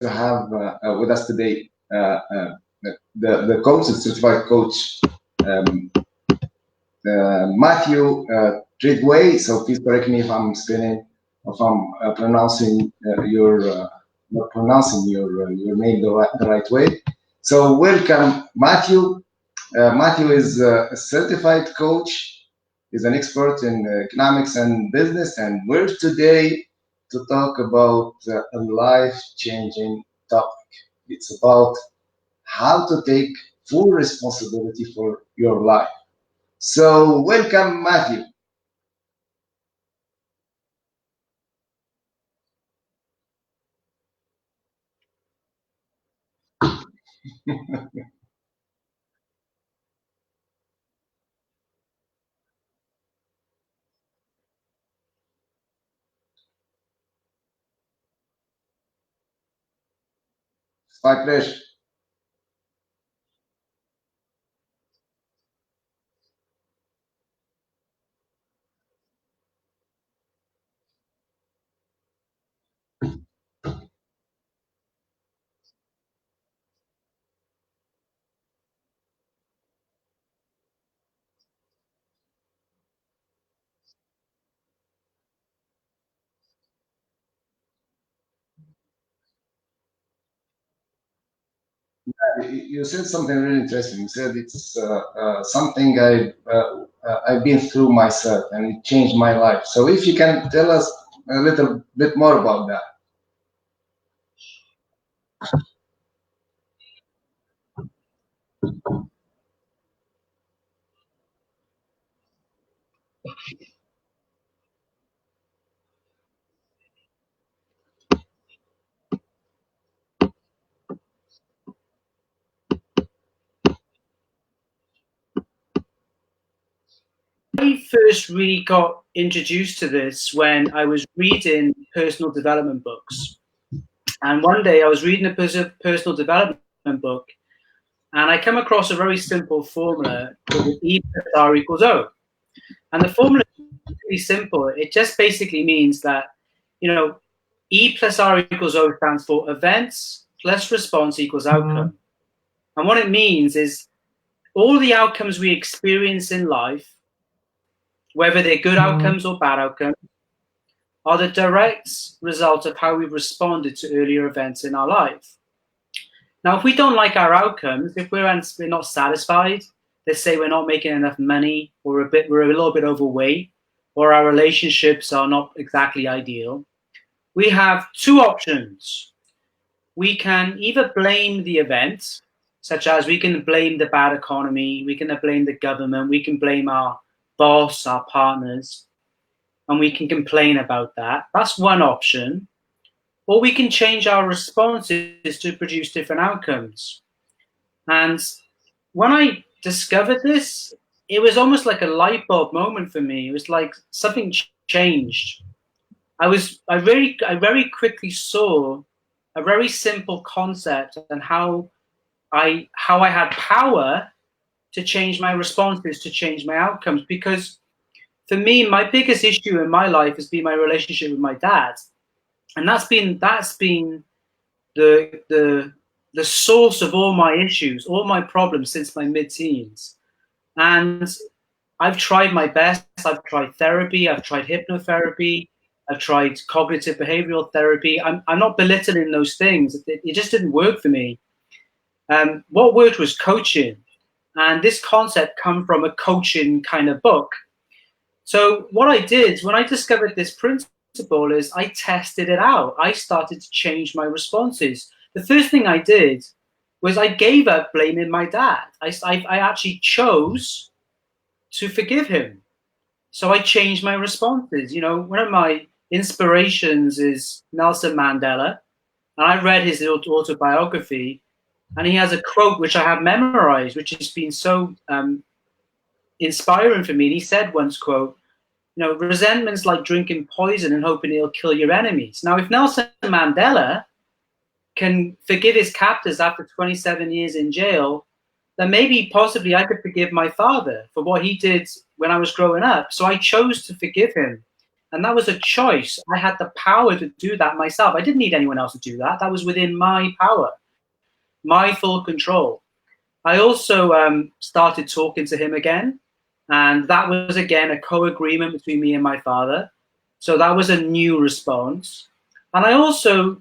to have with us today the coach, the certified coach, um, Matthew Trethewey. So please correct me if I'm spelling, if I'm pronouncing not pronouncing your name the right way. So welcome, Matthew. Matthew is a certified coach. He's an expert in economics and business, and we're today to talk about a life-changing topic. It's about how to take full responsibility for your life. So, welcome, Matthew. It's my pleasure. You said something really interesting. You said it's something I've been through myself, and it changed my life. So, if you can tell us a little bit more about that. I first really got introduced to this when I was reading personal development books. And one day I was reading a personal development book, and I come across a very simple formula called E plus R equals O. And the formula is really simple. It just basically means that, E plus R equals O stands for events plus response equals outcome. And what it means is all the outcomes we experience in life, whether they're good outcomes or bad outcomes, are the direct result of how we responded to earlier events in our life. Now, if we don't like our outcomes, if we're not satisfied, let's say we're not making enough money, or we're a little bit overweight, or our relationships are not exactly ideal, we have two options. We can either blame the event, such as we can blame the bad economy, we can blame the government, we can blame our boss, our partners, and we can complain about that. That's one option. Or we can change our responses to produce different outcomes. And when I discovered this, it was almost like a light bulb moment for me. It was like something changed. I very quickly saw a very simple concept and how I had power to change my responses, to change my outcomes. Because for me, my biggest issue in my life has been my relationship with my dad, and that's been the source of all my issues, all my problems since my mid-teens. And I've tried my best. I've tried therapy. I've tried hypnotherapy. I've tried cognitive behavioral therapy. I'm not belittling those things. It just didn't work for me. What worked was coaching. And this concept come from a coaching kind of book. So what I did when I discovered this principle is I tested it out. I started to change my responses. The first thing I did was I gave up blaming my dad. I actually chose to forgive him. So I changed my responses. One of my inspirations is Nelson Mandela. And I read his autobiography, and he has a quote which I have memorized, which has been so inspiring for me. And he said once, quote, resentment's like drinking poison and hoping it'll kill your enemies. Now, if Nelson Mandela can forgive his captors after 27 years in jail, then maybe possibly I could forgive my father for what he did when I was growing up. So I chose to forgive him. And that was a choice. I had the power to do that myself. I didn't need anyone else to do that. That was within my power, my full control. I also started talking to him again. And that was, again, a co-agreement between me and my father. So that was a new response. And I also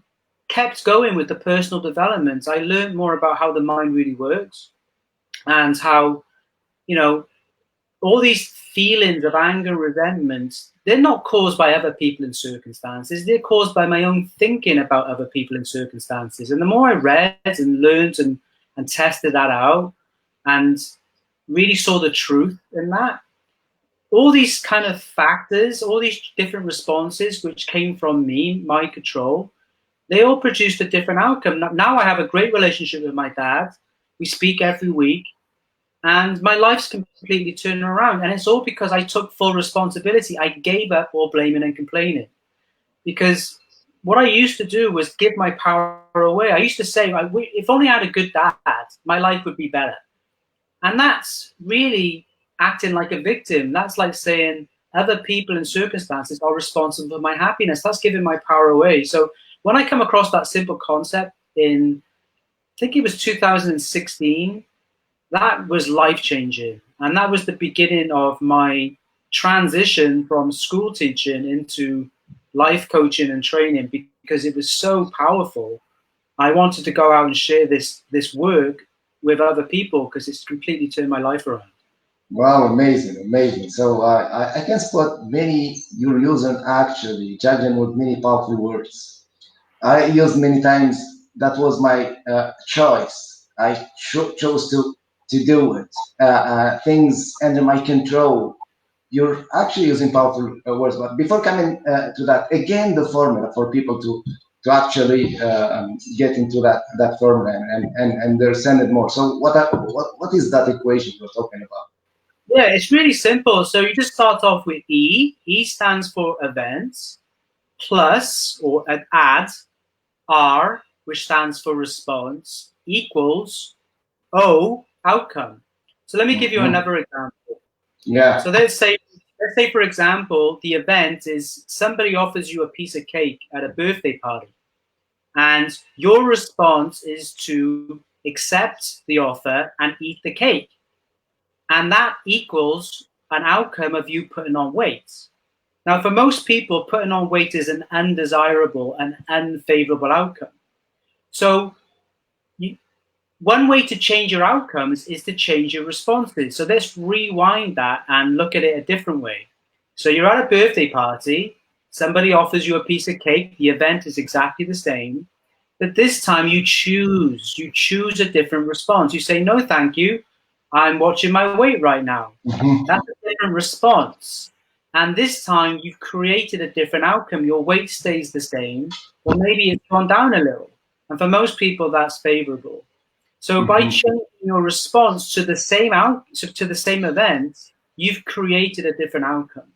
kept going with the personal development. I learned more about how the mind really works and how, you know, all these feelings of anger, resentment, they're not caused by other people and circumstances. They're caused by my own thinking about other people and circumstances. And the more I read and learned and tested that out and really saw the truth in that, all these kind of factors, all these different responses which came from me, my control, they all produced a different outcome. Now I have a great relationship with my dad. We speak every week. And my life's completely turned around. And it's all because I took full responsibility. I gave up all blaming and complaining. Because what I used to do was give my power away. I used to say, if only I had a good dad, my life would be better. And that's really acting like a victim. That's like saying other people and circumstances are responsible for my happiness. That's giving my power away. So when I come across that simple concept in, I think it was 2016, that was life-changing. And that was the beginning of my transition from school teaching into life coaching and training, because it was so powerful. I wanted to go out and share this work with other people because it's completely turned my life around. Wow, amazing, amazing. So I can spot many you're using actually, judging with many powerful words. I used many times. That was my choice. I chose to do it. Things under my control. You're actually using powerful words. But before coming to that, again, the formula for people to actually get into that formula and understand it more. So what is that equation you're talking about? Yeah, it's really simple. So you just start off with E. E stands for events, plus or add R, which stands for response, equals O, outcome. So let me give you another example. Yeah. So let's say, for example, the event is somebody offers you a piece of cake at a birthday party. And your response is to accept the offer and eat the cake. And that equals an outcome of you putting on weight. Now, for most people, putting on weight is an undesirable and unfavorable outcome. So one way to change your outcomes is to change your responses. So let's rewind that and look at it a different way. So you're at a birthday party, somebody offers you a piece of cake, the event is exactly the same, but this time you choose a different response. You say, no, thank you, I'm watching my weight right now. That's a different response. And this time you've created a different outcome. Your weight stays the same, or maybe it's gone down a little. And for most people, that's favorable. So by changing your response to the same to the same event, you've created a different outcome.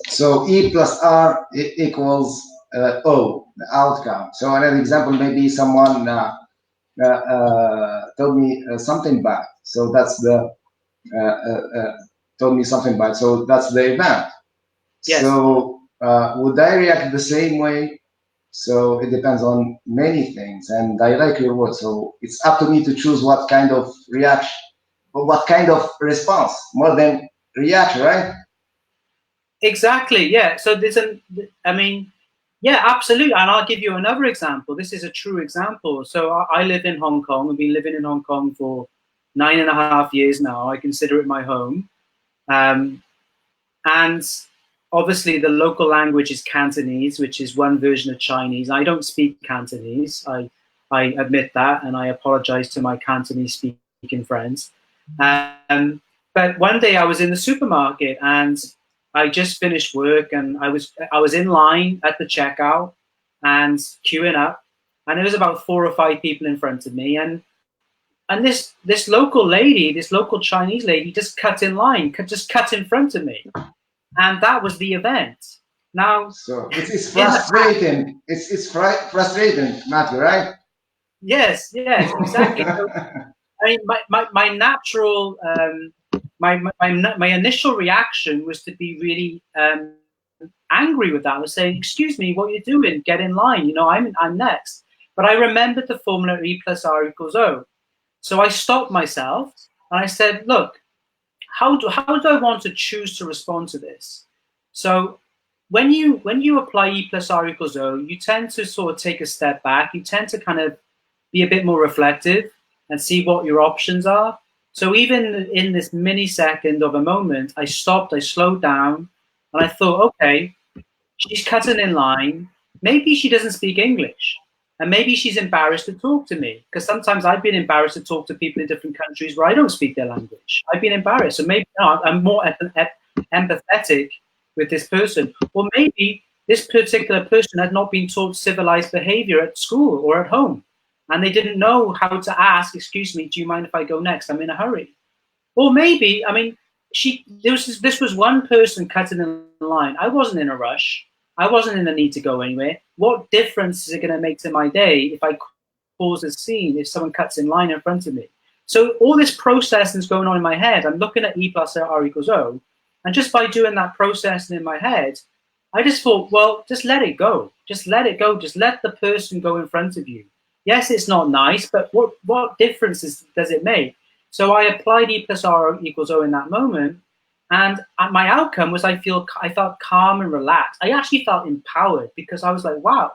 So E plus R equals O, the outcome. So another example, maybe someone told me something bad. So that's the told me something bad. So that's the event. Yes. So would I react the same way? So it depends on many things, and I like your word. So it's up to me to choose what kind of reaction, or what kind of response, more than reaction, right? Exactly. Yeah. So yeah, absolutely. And I'll give you another example. This is a true example. So I live in Hong Kong. I've been living in Hong Kong for 9.5 years now. I consider it my home. And obviously the local language is Cantonese, which is one version of Chinese. I don't speak Cantonese. I admit that, and I apologize to my Cantonese speaking friends. But one day I was in the supermarket and I just finished work, and I was in line at the checkout and queuing up, and there was about 4 or 5 people in front of me, and this local lady, this local Chinese lady, just cut in line, just cut in front of me. And that was the event. Now, so it's frustrating. It's frustrating, Matthew, right? Yes, exactly. So, I mean, my natural, my initial reaction was to be really angry with that. I was saying, excuse me, what are you doing? Get in line. You know, I'm next. But I remembered the formula E plus R equals O. So I stopped myself and I said, look, how do I want to choose to respond to this? So when you apply E plus R equals O, you tend to sort of take a step back. You tend to kind of be a bit more reflective and see what your options are. So even in this millisecond of a moment, I stopped, I slowed down, and I thought, okay, she's cutting in line. Maybe she doesn't speak English. And maybe she's embarrassed to talk to me, because sometimes I've been embarrassed to talk to people in different countries where I don't speak their language. I've been embarrassed. So maybe I'm more empathetic with this person. Or maybe this particular person had not been taught civilized behavior at school or at home. And they didn't know how to ask, excuse me, do you mind if I go next? I'm in a hurry. Or maybe, I mean, this was one person cutting in line. I wasn't in a rush. I wasn't in the need to go anywhere. What difference is it going to make to my day if I cause a scene, if someone cuts in line in front of me? So all this processing is going on in my head. I'm looking at E plus R equals O. And just by doing that processing in my head, I just thought, well, just let it go. Just let it go. Just let the person go in front of you. Yes, it's not nice, but what difference does it make? So I applied E plus R equals O in that moment. And my outcome was I felt calm and relaxed. I actually felt empowered because I was like, wow,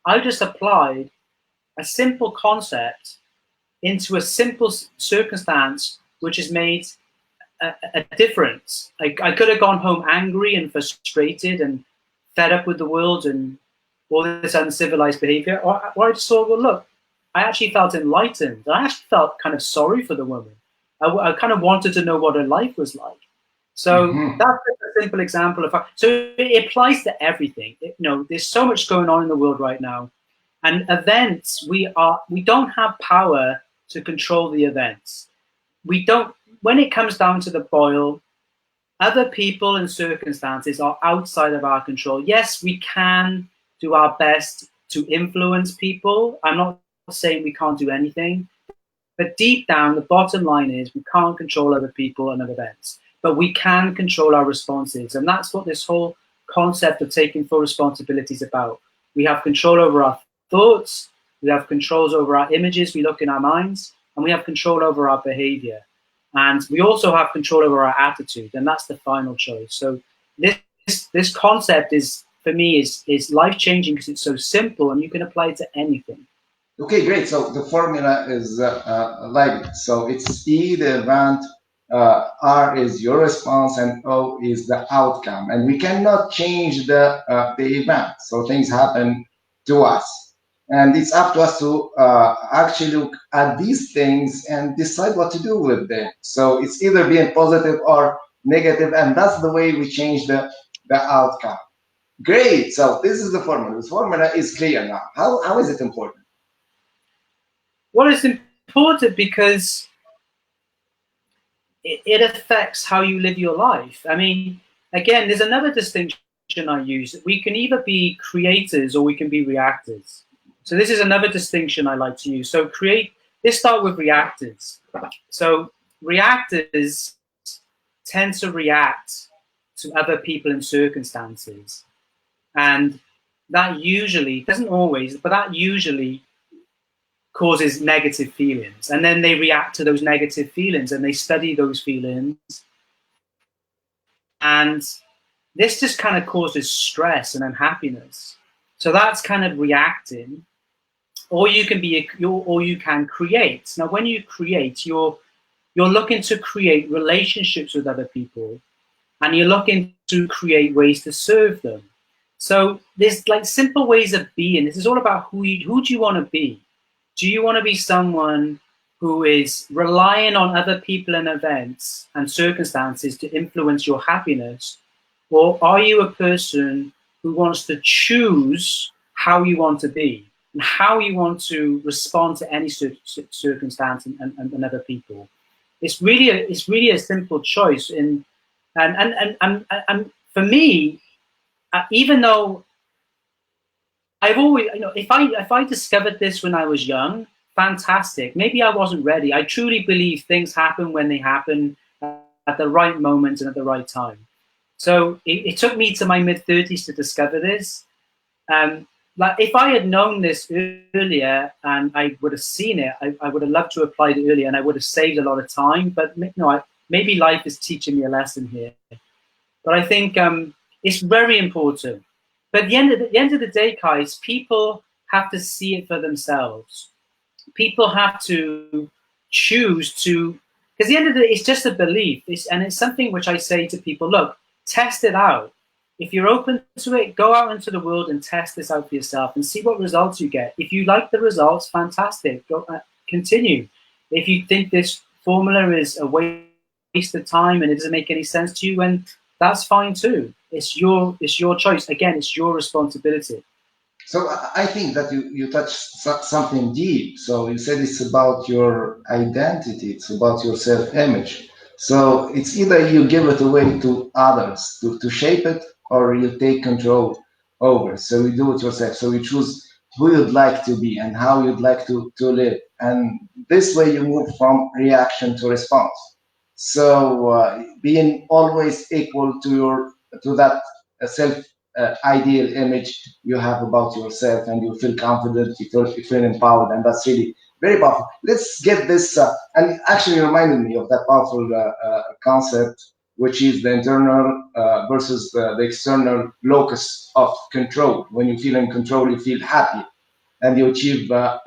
I just applied a simple concept into a simple circumstance, which has made a difference. I could have gone home angry and frustrated and fed up with the world and all this uncivilized behavior. Or I just thought, well, look, I actually felt enlightened. I actually felt kind of sorry for the woman. I kind of wanted to know what her life was like. So that's a simple example of how, so it applies to everything. There's so much going on in the world right now, and events, we don't have power to control the events. We don't, when it comes down to the boil, other people and circumstances are outside of our control. Yes, we can do our best to influence people. I'm not saying we can't do anything, but deep down, the bottom line is we can't control other people and other events. But we can control our responses. And that's what this whole concept of taking full responsibility is about. We have control over our thoughts, we have controls over our images we look in our minds, and we have control over our behavior. And we also have control over our attitude, and that's the final choice. So this concept is, for me, is life-changing because it's so simple and you can apply it to anything. Okay, great. So the formula is like this. So it's E, the event, R is your response, and O is the outcome. And we cannot change the event. So things happen to us. And it's up to us to actually look at these things and decide what to do with them. So it's either being positive or negative, and that's the way we change the outcome. Great. So this is the formula. This formula is clear now. How is it important? Well, it's important because it affects how you live your life. I mean, again, there's another distinction I use. We can either be creators or we can be reactors. So this is another distinction I like to use. So let's start with reactors. So reactors tend to react to other people and circumstances. And that usually, doesn't always, but that usually causes negative feelings, and then they react to those negative feelings and they study those feelings, and this just kind of causes stress and unhappiness. So that's kind of reacting. Or you can create. Now when you create, you're looking to create relationships with other people, and you're looking to create ways to serve them. So there's like simple ways of being. This is all about who do you want to be. Do you want to be someone who is relying on other people and events and circumstances to influence your happiness? Or are you a person who wants to choose how you want to be and how you want to respond to any circumstance and other people? It's really a simple choice. And for me, even though I've always, if I discovered this when I was young, fantastic. Maybe I wasn't ready. I truly believe things happen when they happen at the right moment and at the right time. So it took me to my mid-30s to discover this. Like if I had known this earlier and I would have seen it, I would have loved to have applied it earlier, and I would have saved a lot of time. But maybe life is teaching me a lesson here. But I think it's very important. But at the end of the day, guys, people have to see it for themselves. People have to choose to, because at the end of the day, it's just a belief. And it's something which I say to people, look, test it out. If you're open to it, go out into the world and test this out for yourself and see what results you get. If you like the results, fantastic. Go, continue. If you think this formula is a waste of time and it doesn't make any sense to you, and that's fine too. It's your choice. Again, it's your responsibility. So I think that you touched something deep. So you said it's about your identity, it's about your self-image. So it's either you give it away to others to shape it, or you take control over. So you do it yourself. So you choose who you'd like to be and how you'd like to live. And this way you move from reaction to response. So being always equal to that self ideal image you have about yourself, and you feel confident, you feel empowered, and that's really very powerful. Let's get this, and it actually reminded me of that powerful concept, which is the internal versus the external locus of control. When you feel in control, you feel happy, and you achieve that.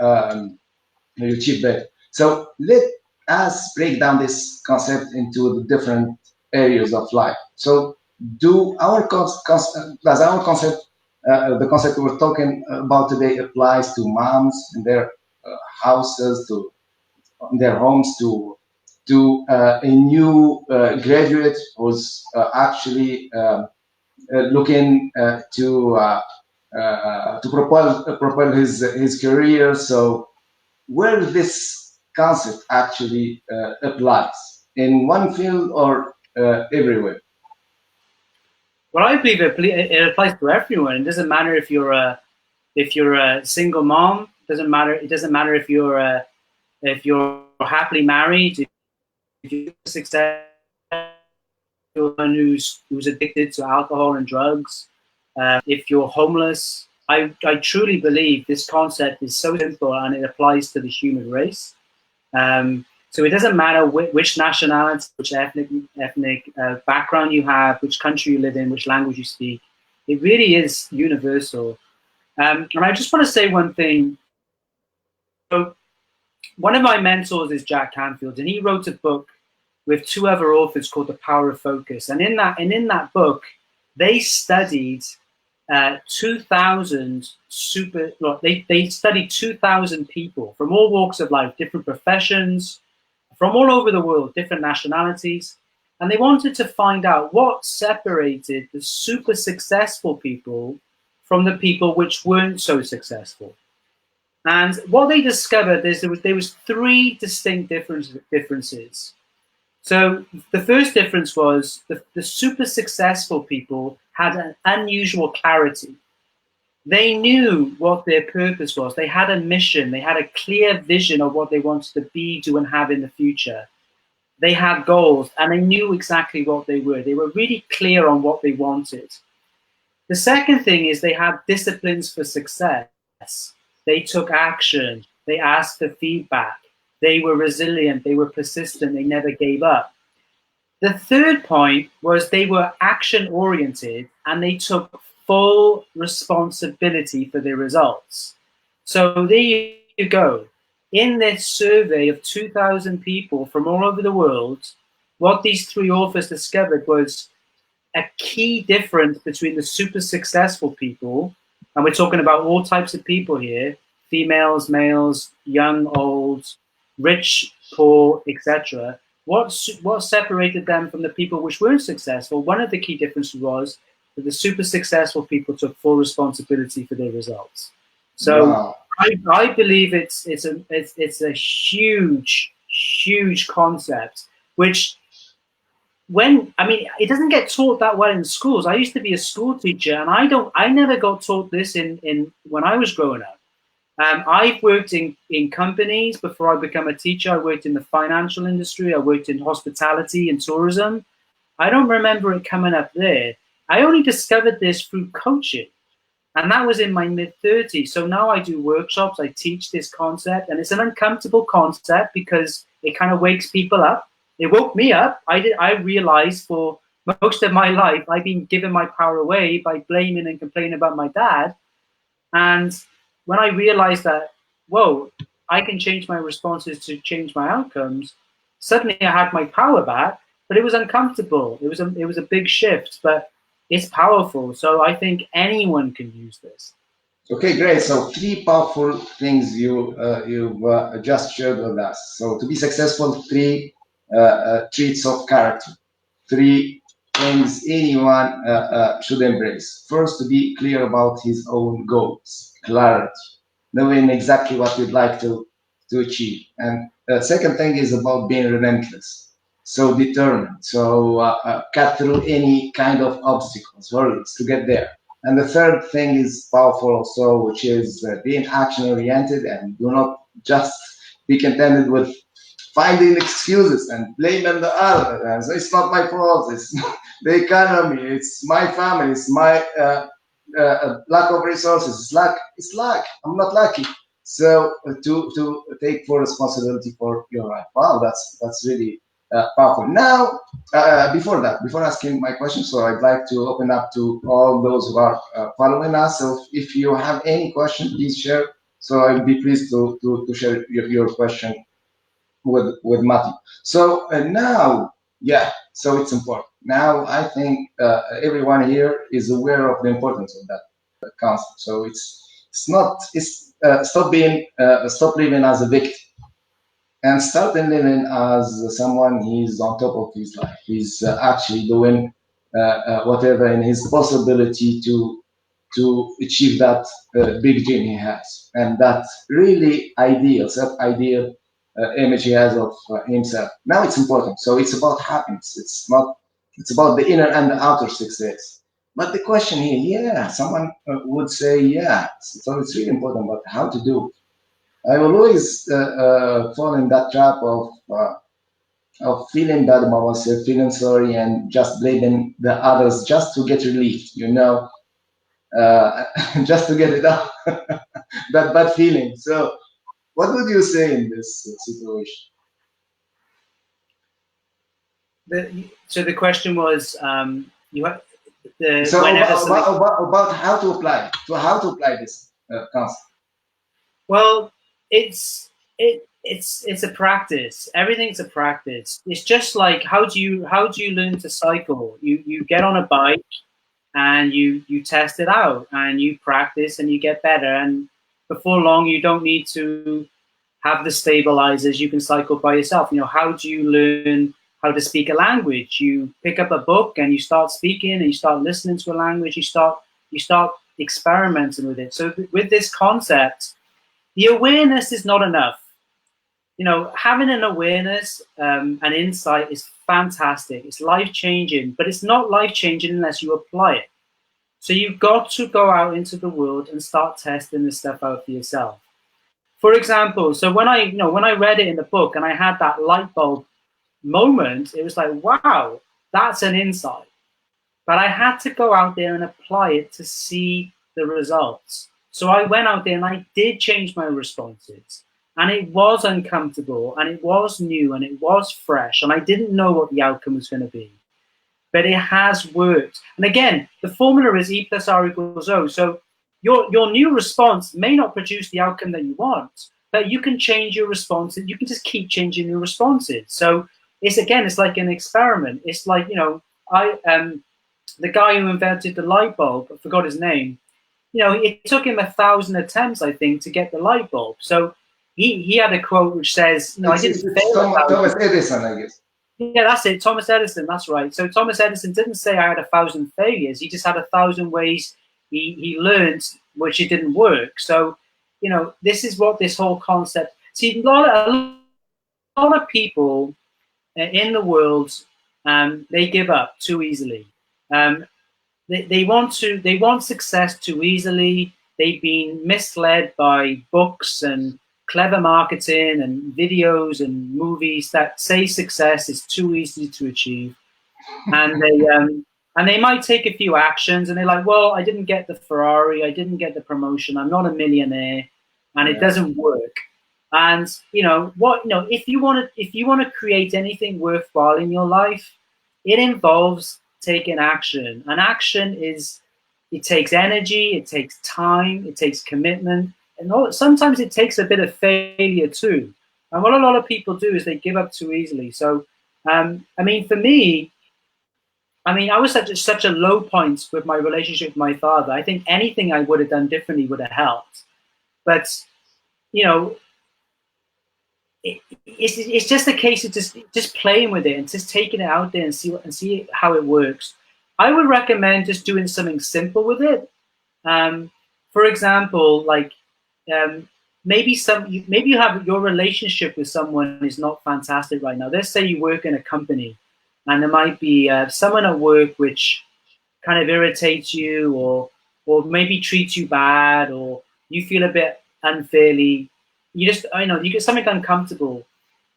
So let us break down this concept into the different areas of life. So do our does our concept, the concept we're talking about today, applies to moms and their houses, to their homes, to a new graduate who's actually looking to propel his career. So where this concept actually applies, in one field or everywhere? Well, I believe it applies to everyone. It doesn't matter if you're a single mom. It doesn't matter if you're happily married. If you're successful, who's addicted to alcohol and drugs. If you're homeless, I truly believe this concept is so simple and it applies to the human race. So it doesn't matter which nationality, which ethnic background you have, which country you live in, which language you speak. It really is universal. And I just want to say one thing. So one of my mentors is Jack Canfield, and he wrote a book with two other authors called The Power of Focus. And in that book, they studied 2,000 they studied 2,000 people from all walks of life, different professions, from all over the world, different nationalities. And they wanted to find out what separated the super successful people from the people which weren't so successful. And what they discovered is there was three distinct differences. So the first difference was the super successful people had an unusual clarity. They knew what their purpose was. They had a mission. They had a clear vision of what they wanted to be, do, and have in the future. They had goals, and they knew exactly what they were. They were really clear on what they wanted. The second thing is they had disciplines for success. They took action. They asked for feedback. They were resilient. They were persistent. They never gave up. The third point was they were action-oriented, and they took full responsibility for their results. So there you go. In this survey of 2,000 people from all over the world, what these three authors discovered was a key difference between the super successful people, and we're talking about all types of people here, females, males, young, old, rich, poor, etc. What separated them from the people which weren't successful? One of the key differences was that the super successful people took full responsibility for their results. So wow. I believe it's a huge concept, which it doesn't get taught that well in schools. I used to be a school teacher, and I never got taught this in when I was growing up. I've worked in companies before I became a teacher. I worked in the financial industry. I worked in hospitality and tourism. I don't remember it coming up there. I only discovered this through coaching. And that was in my mid-30s. So now I do workshops, I teach this concept, and it's an uncomfortable concept because it kind of wakes people up. It woke me up. I realized for most of my life, I've been giving my power away by blaming and complaining about my dad. And when I realized that, whoa, I can change my responses to change my outcomes, suddenly I had my power back, but it was uncomfortable. It was a big shift, but it's powerful. So I think anyone can use this. Okay, great. So three powerful things you've just shared with us. So to be successful, three traits of character, three things anyone should embrace. First, to be clear about his own goals, clarity, knowing exactly what you'd like to achieve. And the second thing is about being relentless, so determined, so cut through any kind of obstacles, hurdles to get there. And the third thing is powerful also, which is being action oriented and do not just be contented with finding excuses and blaming the other. And so it's not my fault. It's the economy. It's my family. It's my lack of resources. It's luck. It's luck. I'm not lucky. So to take full responsibility for your life. Wow, that's really powerful. Now, before asking my question, so I'd like to open up to all those who are following us. So if you have any question, please share. So I'll be pleased to share your question with Matthew. So now, yeah, so it's important. Now I think everyone here is aware of the importance of that concept. So it's not it's stop living as a victim and start living as someone he's on top of his life. He's actually doing whatever in his possibility to achieve that big dream he has, and that really ideal, self-ideal image he has of himself. Now it's important. So it's about happiness. It's not. It's about the inner and the outer success. But the question here, yeah, someone would say, yeah. So it's really important, but how to do it? I will always fall in that trap of feeling bad about myself, feeling sorry, and just blaming the others just to get relief. Just to get it out, that bad feeling. So, what would you say in this situation? So the question was, you have the So whenever about how to apply, this concept. well, it's a practice. Everything's a practice. It's just like how do you learn to cycle? You get on a bike and you test it out and you practice and you get better, and before long you don't need to have the stabilizers. You can cycle by yourself. How do you learn how to speak a language? You pick up a book and you start speaking and you start listening to a language. You start experimenting with it. So with this concept, the awareness is not enough. Having an awareness, an insight is fantastic. It's life-changing, but it's not life-changing unless you apply it. So you've got to go out into the world and start testing this stuff out for yourself. For example, so when I read it in the book and I had that light bulb moment, it was like, wow, that's an insight. But I had to go out there and apply it to see the results. So I went out there and I did change my responses. And it was uncomfortable and it was new and it was fresh. And I didn't know what the outcome was going to be. But it has worked. And again, the formula is E plus R equals O. So your new response may not produce the outcome that you want, but you can change your responses. You can just keep changing your responses. So it's like an experiment. It's like, the guy who invented the light bulb, I forgot his name, it took him 1,000 attempts, I think, to get the light bulb. So he had a quote which says, I didn't fail. Thomas Edison, I guess. Yeah, that's it. Thomas Edison, that's right. So Thomas Edison didn't say I had 1,000 failures. He just had 1,000 ways he learned which it didn't work. So, this is what this whole concept. See, a lot of people in the world, they give up too easily. They want success too easily. They've been misled by books and clever marketing and videos and movies that say success is too easy to achieve. And they might take a few actions, and they're like, well, I didn't get the Ferrari, I didn't get the promotion, I'm not a millionaire, and it doesn't work. And if you want to create anything worthwhile in your life, it involves taking action. And action it takes energy, it takes time, it takes commitment, and sometimes it takes a bit of failure too. And what a lot of people do is they give up too easily. So, for me, I was such a low point with my relationship with my father. I think anything I would have done differently would have helped. But it's just a case of just playing with it and just taking it out there and see how it works. I would recommend just doing something simple with it. For example, like maybe you have your relationship with someone is not fantastic right now. Let's say you work in a company, and there might be someone at work which kind of irritates you, or maybe treats you bad, or you feel a bit unfairly. You get something uncomfortable.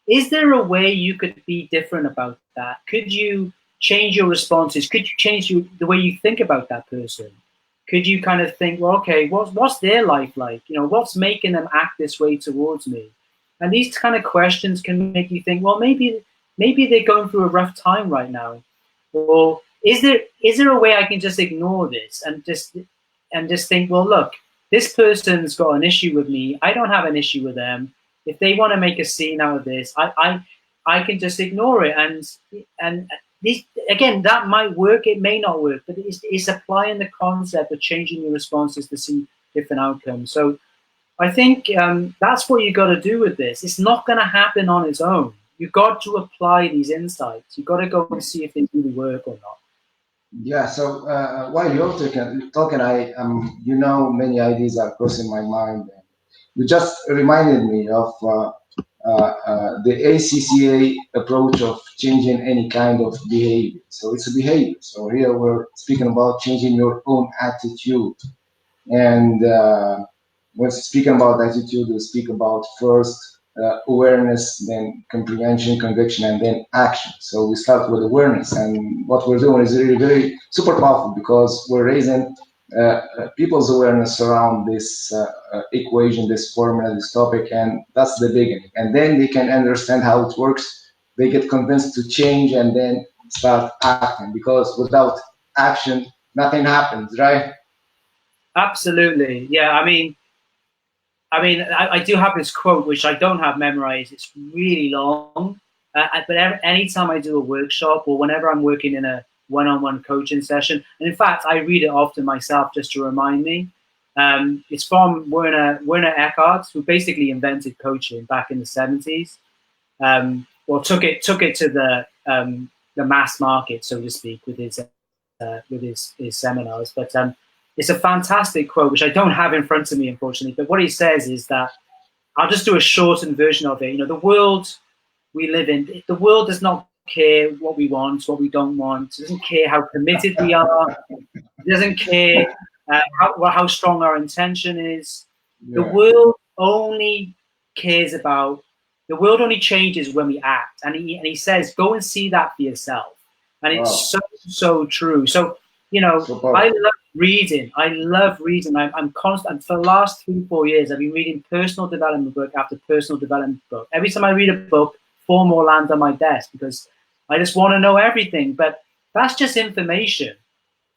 Is there a way you could be different about that? Could you change your responses? Could you change the way you think about that person? Could you kind of think, well, okay, what's their life like? What's making them act this way towards me? And these kind of questions can make you think, well, maybe they're going through a rough time right now. Or is there a way I can just ignore this and just think, well, look, this person's got an issue with me. I don't have an issue with them. If they want to make a scene out of this, I can just ignore it. And this, again, that might work. It may not work, but it's applying the concept of changing your responses to see different outcomes. So I think that's what you got to do with this. It's not going to happen on its own. You've got to apply these insights. You've got to go and see if they really work or not. Yeah. So while you're talking, many ideas are crossing my mind. You just reminded me of the ACCA approach of changing any kind of behavior. So it's a behavior. So here we're speaking about changing your own attitude. And when speaking about attitude, we speak about first awareness, then comprehension, conviction, and then action. So we start with awareness, and what we're doing is really very super powerful because we're raising people's awareness around this equation, this formula, this topic, and that's the beginning. And then they can understand how it works. They get convinced to change, and then start acting. Because without action, nothing happens, right? Absolutely, yeah. I do have this quote which I don't have memorized. It's really long, but anytime I do a workshop or whenever I'm working in a one-on-one coaching session, and in fact, I read it often myself just to remind me. It's from Werner Eckhart, who basically invented coaching back in the 70s. Or took it to the mass market, so to speak, with his seminars. But it's a fantastic quote, which I don't have in front of me, unfortunately. But what he says is that, I'll just do a shortened version of it. The world we live in, the world does not care what we want, what we don't want. It doesn't care how committed we are. It doesn't care how strong our intention is. Yeah. The world only cares about, the world only changes when we act. And he says, go and see that for yourself. And it's so true. So, I love reading. I'm constant. For the last 3-4 years, I've been reading personal development book after personal development book. Every time I read a book, 4 more land on my desk because I just want to know everything. But that's just information.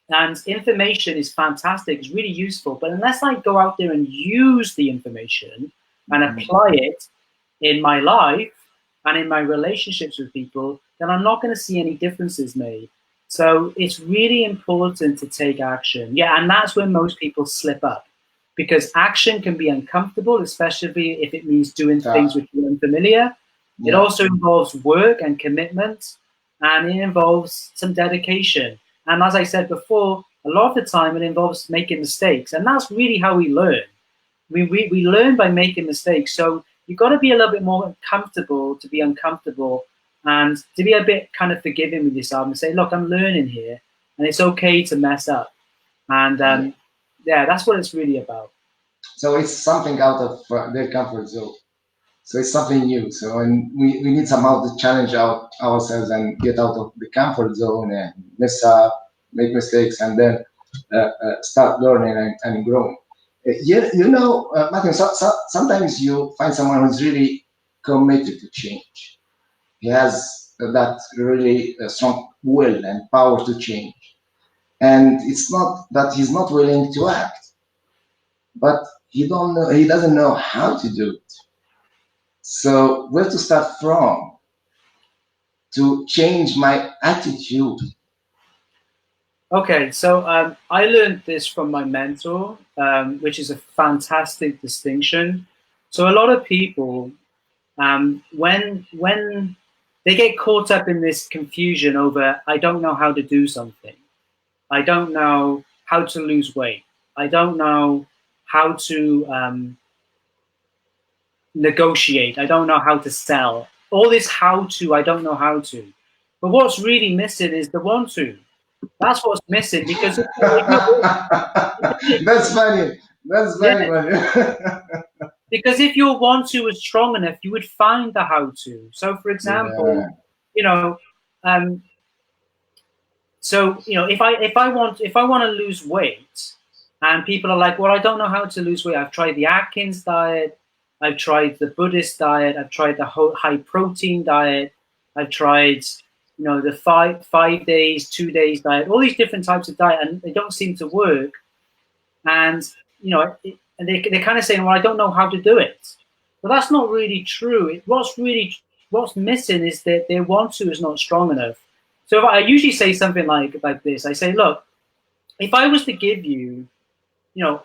And information is fantastic. It's really useful. But unless I go out there and use the information and apply it in my life and in my relationships with people, then I'm not going to see any differences made. So it's really important to take action. Yeah, and that's when most people slip up, because action can be uncomfortable, especially if it means doing things which are unfamiliar. Yeah. It also involves work and commitment, and it involves some dedication. And as I said before, a lot of the time it involves making mistakes, and that's really how we learn. We learn by making mistakes. So you've got to be a little bit more comfortable to be uncomfortable, and to be a bit kind of forgiving with yourself and say, look, I'm learning here, and it's okay to mess up. And yeah, that's what it's really about. So it's something out of their comfort zone. So it's something new. So and we need somehow to challenge ourselves and get out of the comfort zone and mess up, make mistakes, and then start learning and growing. Matthew, sometimes you find someone who's really committed to change. He has that really strong will and power to change. And it's not that he's not willing to act, but he doesn't know how to do it. So where to start from to change my attitude? Okay, so I learned this from my mentor, which is a fantastic distinction. So a lot of people, when they get caught up in this confusion over, I don't know how to do something, I don't know how to lose weight, I don't know how to negotiate, I don't know how to sell. All this how to, I don't know how to. But what's really missing is the want to. That's what's missing, because That's funny. That's very yeah, funny. because if your want to was strong enough, you would find the how to. So, for example, Yeah. you know, um, if I want to lose weight, and people are like, well, I don't know how to lose weight. I've tried the Atkins diet, I've tried the Buddhist diet, I've tried the high protein diet, I've tried the five days, 2 days diet, all these different types of diet, and they don't seem to work. And and they're kind of saying, well, I don't know how to do it. But that's not really true. What's missing is that their want to is not strong enough. So if I usually say something like this, I say, look, if I was to give you,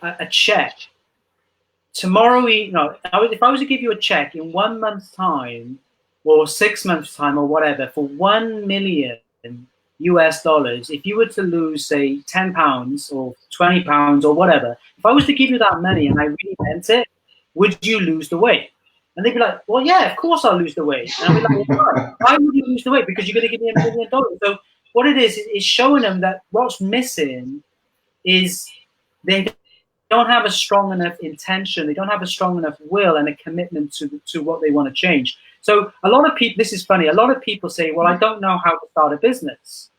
a check tomorrow, if I was to give you a check in 1 month's time or 6 months' time or whatever for 1 million US dollars, if you were to lose, say, 10 pounds or 20 pounds or whatever, if I was to give you that money and I really meant it, would you lose the weight? And they'd be like, well, yeah, of course I'll lose the weight. And I'd be like, well, why would you lose the weight? Because you're going to give me $1 million. So what it is showing them that what's missing is they don't have a strong enough intention, they don't have a strong enough will and a commitment to what they want to change. So a lot of people, this is funny, a lot of people say, well, I don't know how to start a business.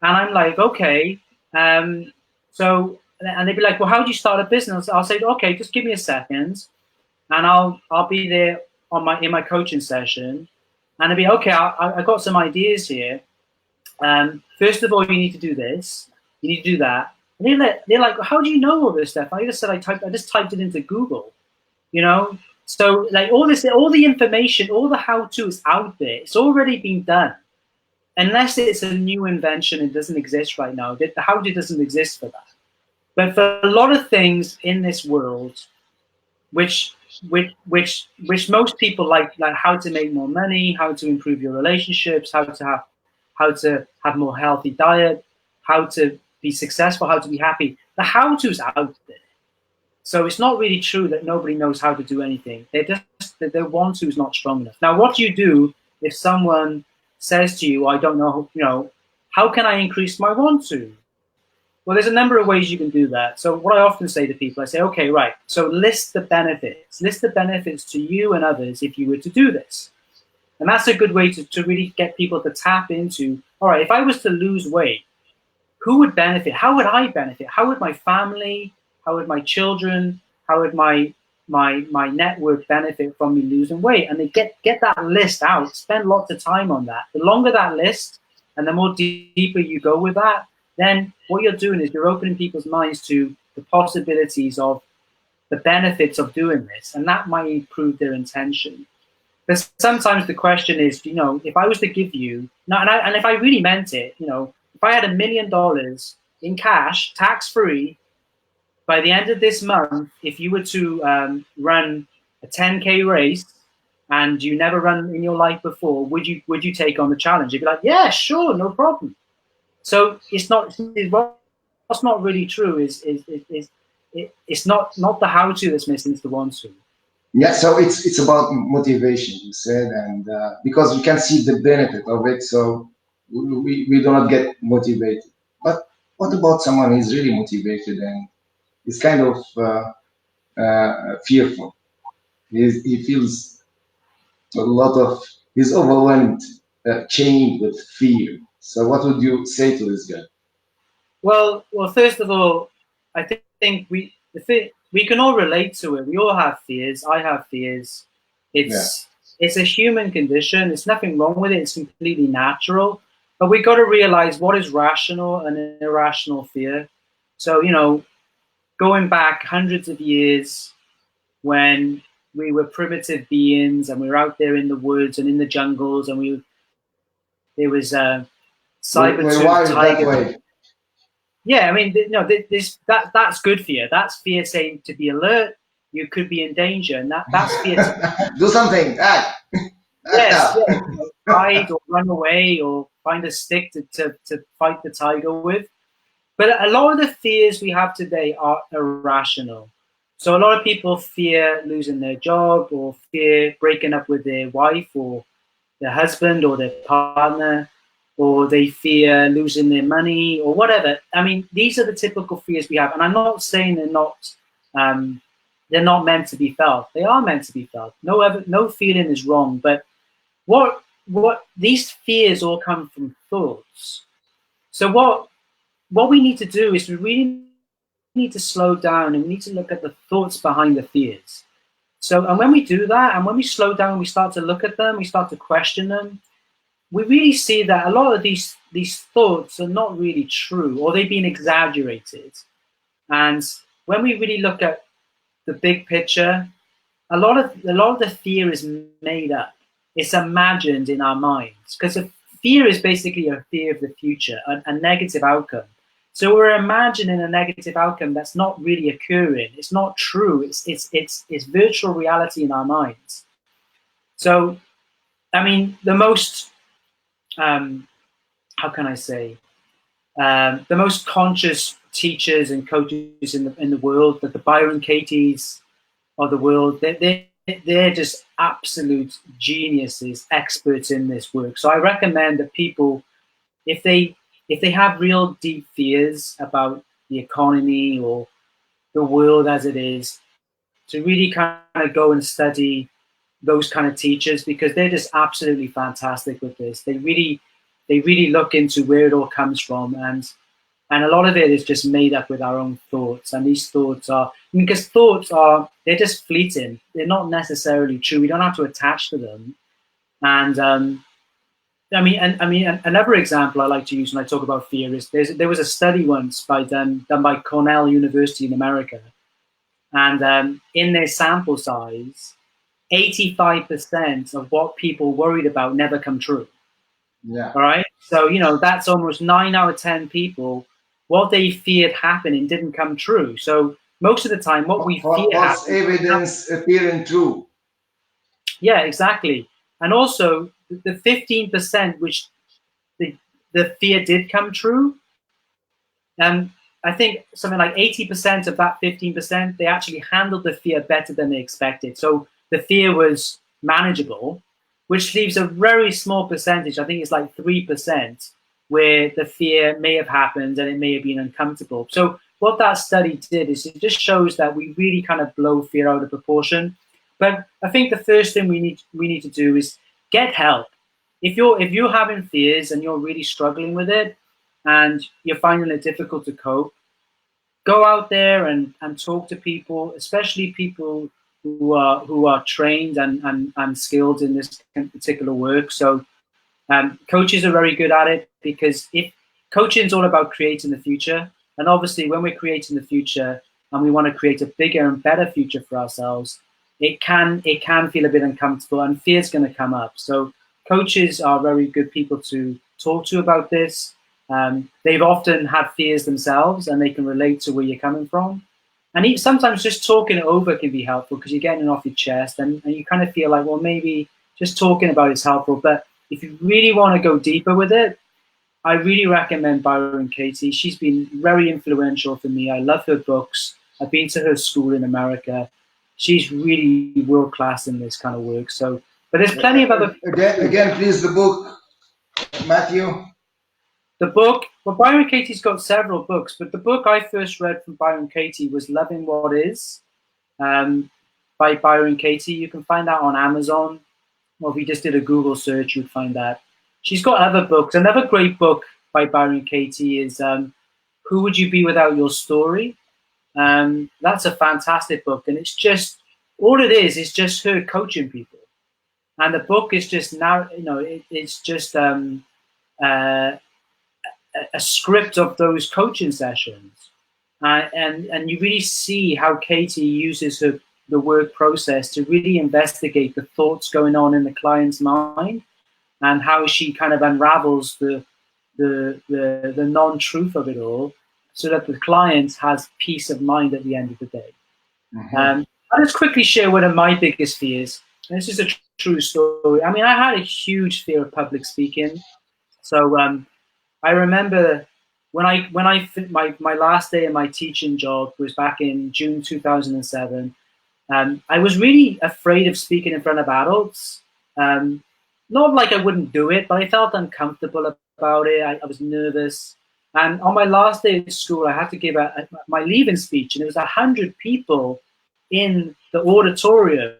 And I'm like, okay. And they'd be like, well, how do you start a business? I'll say, okay, just give me a second. And I'll be there in my coaching session. And I'll be, okay, I got some ideas here. First of all, you need to do this. You need to do that. And they're like, how do you know all this stuff? I just said I just typed it into Google, So like all the information, all the how-to is out there. It's already been done. Unless it's a new invention, it doesn't exist right now. The how-to doesn't exist for that. But for a lot of things in this world, which most people like how to make more money, how to improve your relationships, how to have more healthy diet, how to be successful, how to be happy. The how-to's out there. So it's not really true that nobody knows how to do anything. Their want to is not strong enough. Now, what do you do if someone says to you, I don't know, how can I increase my want to? Well, there's a number of ways you can do that. So what I often say to people, I say, okay, right. So list the benefits to you and others if you were to do this. And that's a good way to really get people to tap into, all right, if I was to lose weight, who would benefit? How would I benefit? How would my family, how would my children, how would my network benefit from me losing weight? And they get that list out, spend lots of time on that. The longer that list and the more deeper you go with that, then what you're doing is you're opening people's minds to the possibilities of the benefits of doing this, and that might improve their intention. But sometimes the question is, if I was to give you, and if I really meant it, if I had $1 million in cash, tax-free, by the end of this month, if you were to run a 10K race and you never run in your life before, would you take on the challenge? You'd be like, yeah, sure, no problem. So what's not really true is it's not the how-to that's missing, it's the want-to. Yeah, so it's about motivation, you said, and because we can see the benefit of it, so we do not get motivated. But what about someone who is really motivated and is kind of fearful? He feels a lot of, he's overwhelmed, chained with fear. So what would you say to this guy? Well, first of all, I think we can all relate to it. We all have fears. I have fears. Yeah. It's a human condition. There's nothing wrong with it. It's completely natural. But we got to realize what is rational and irrational fear. So, going back hundreds of years when we were primitive beings and we were out there in the woods and in the jungles, and there was a We're saber-toothed wired that tiger. way. Yeah, I mean, that's good fear. That's fear saying to be alert. You could be in danger, and that's fear. Do something. Act. Yes, yeah, hide or run away or find a stick to fight the tiger with. But a lot of the fears we have today are irrational. So a lot of people fear losing their job, or fear breaking up with their wife or their husband or their partner, or they fear losing their money or whatever. I mean, these are the typical fears we have. And I'm not saying they're not meant to be felt. They are meant to be felt. No feeling is wrong. But what these fears all come from thoughts. So what we need to do is we really need to slow down, and we need to look at the thoughts behind the fears. So, and when we do that, and when we slow down, we start to look at them, we start to question them, we really see that a lot of these thoughts are not really true, or they've been exaggerated. And when we really look at the big picture, a lot of the fear is made up. It's imagined in our minds, because fear is basically a fear of the future, a negative outcome. So we're imagining a negative outcome that's not really occurring. It's not true. It's virtual reality in our minds. So, I mean, the most how can I say, the most conscious teachers and coaches in the world, that the Byron Katie's of the world, they're just absolute geniuses, experts in this work. So I recommend that people, if they have real deep fears about the economy or the world as it is, to really kind of go and study those kind of teachers, because they're just absolutely fantastic with this. They really look into where it all comes from, and a lot of it is just made up with our own thoughts. And these thoughts are, because they're just fleeting. They're not necessarily true. We don't have to attach to them. And I mean, another example I like to use when I talk about fear is there was a study once done by Cornell University in America, and in their sample size, 85% of what people worried about never come true. Yeah. All right. So, that's almost 9 out of 10 people. What they feared happening didn't come true. So most of the time, what we fear false evidence appearing true. Yeah, exactly. And also the 15%, which the fear did come true. And I think something like 80% of that 15%, they actually handled the fear better than they expected. So the fear was manageable, which leaves a very small percentage, I think it's like 3%, where the fear may have happened and it may have been uncomfortable. So what that study did is it just shows that we really kind of blow fear out of proportion. But I think the first thing we need to do is get help. If you're having fears and you're really struggling with it and you're finding it difficult to cope, go out there and talk to people, especially people who are trained and skilled in this particular work. So coaches are very good at it, because if coaching is all about creating the future, and obviously when we're creating the future and we want to create a bigger and better future for ourselves, it can feel a bit uncomfortable, and fear is going to come up. So coaches are very good people to talk to about this. They've often had fears themselves, and they can relate to where you're coming from. And sometimes just talking it over can be helpful, because you're getting it off your chest, and you kind of feel like, well, maybe just talking about it is helpful. But if you really want to go deeper with it, I really recommend Byron Katie. She's been very influential for me. I love her books. I've been to her school in America. She's really world-class in this kind of work. So, but there's plenty of other... Again, please, the book, Matthew. The book, well, Byron Katie's got several books, but the book I first read from Byron Katie was Loving What Is, by Byron Katie. You can find that on Amazon. or if you just did a Google search, you'd find that. She's got other books. Another great book by Byron Katie is Who Would You Be Without Your Story? That's a fantastic book, and it's just, all it is just her coaching people. And the book is just now, it's just a script of those coaching sessions. And you really see how Katie uses the work process to really investigate the thoughts going on in the client's mind, and how she kind of unravels the non-truth of it all, so that the client has peace of mind at the end of the day. I'll just quickly share one of my biggest fears. And this is a true story. I mean, I had a huge fear of public speaking. So I remember when my last day in my teaching job was back in June 2007. I was really afraid of speaking in front of adults. Not like I wouldn't do it, but I felt uncomfortable about it. I was nervous. And on my last day at school, I had to give my leaving speech, and there was 100 people in the auditorium.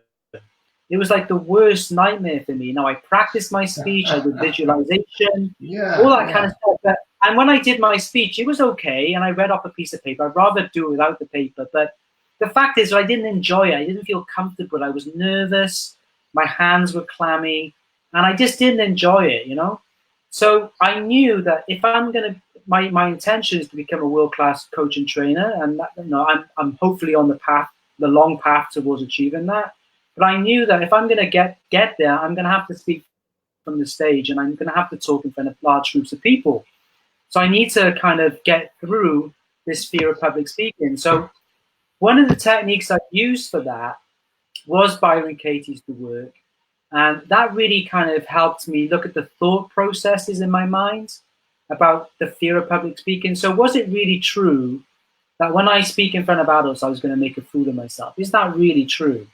It was like the worst nightmare for me. Now, I practiced my speech, I did visualization, all that kind of stuff. And when I did my speech, it was okay, and I read off a piece of paper. I'd rather do it without the paper. But the fact is, I didn't enjoy it. I didn't feel comfortable. I was nervous. My hands were clammy, and I just didn't enjoy it, So I knew that if I'm going to, my intention is to become a world-class coach and trainer, and I'm hopefully on the long path towards achieving that. But I knew that if I'm going to get there, I'm going to have to speak from the stage, and I'm going to have to talk in front of large groups of people. So I need to kind of get through this fear of public speaking. So one of the techniques I used for that was Byron Katie's work. And that really kind of helped me look at the thought processes in my mind about the fear of public speaking. So was it really true that when I speak in front of adults, I was going to make a fool of myself? Is that really true?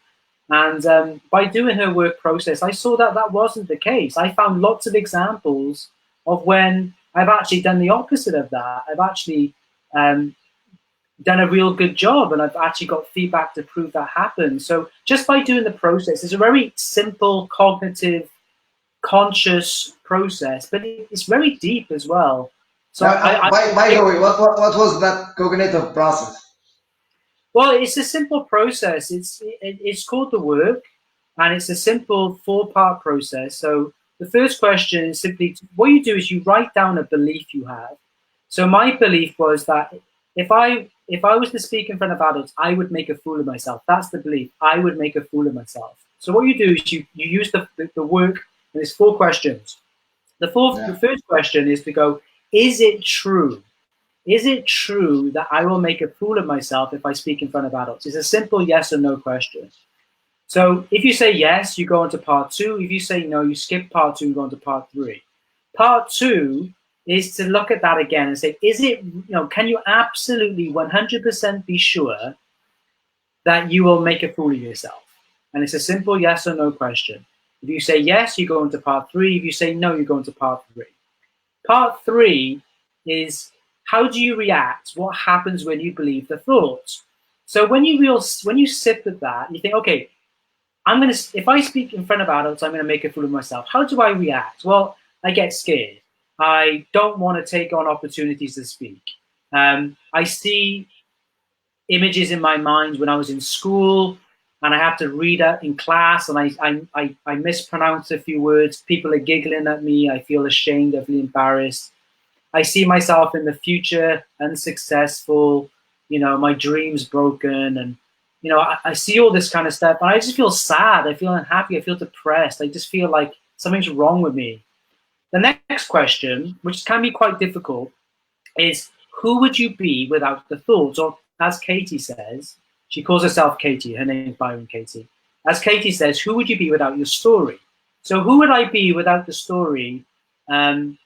And by doing her work process, I saw that that wasn't the case. I found lots of examples of when I've actually done the opposite of that. I've actually done a real good job, and I've actually got feedback to prove that happened. So just by doing the process, it's a very simple, cognitive, conscious process, but it's very deep as well. So by the way, what was that cognitive process? Well, it's a simple process. It's called the work, and it's a simple 4-part process. So the first question is simply, what you do is you write down a belief you have. So my belief was that if I was to speak in front of adults, I would make a fool of myself. That's the belief. I would make a fool of myself. So what you do is you use the work, and there's 4 questions. The first question is to go, is it true? Is it true that I will make a fool of myself if I speak in front of adults? It's a simple yes or no question. So if you say yes, you go on to part 2. If you say no, you skip part 2 and go on to part 3. Part 2 is to look at that again and say, is it, can you absolutely 100% be sure that you will make a fool of yourself? And it's a simple yes or no question. If you say yes, you go into part 3. If you say no, you go into part 3. Part 3 is, how do you react? What happens when you believe the thoughts? So when you sit with that, you think, okay, if I speak in front of adults, I'm going to make a fool of myself. How do I react? Well, I get scared. I don't want to take on opportunities to speak. I see images in my mind when I was in school, and I have to read it in class, and I mispronounce a few words. People are giggling at me. I feel ashamed, I feel embarrassed. I see myself in the future unsuccessful, my dreams broken, and I see all this kind of stuff, and I just feel sad. I feel unhappy. I feel depressed. I just feel like something's wrong with me. The next question, which can be quite difficult, is who would you be without the thoughts? Or as Katie says, she calls herself Katie. Her name is Byron Katie. As Katie says, who would you be without your story? So who would I be without the story that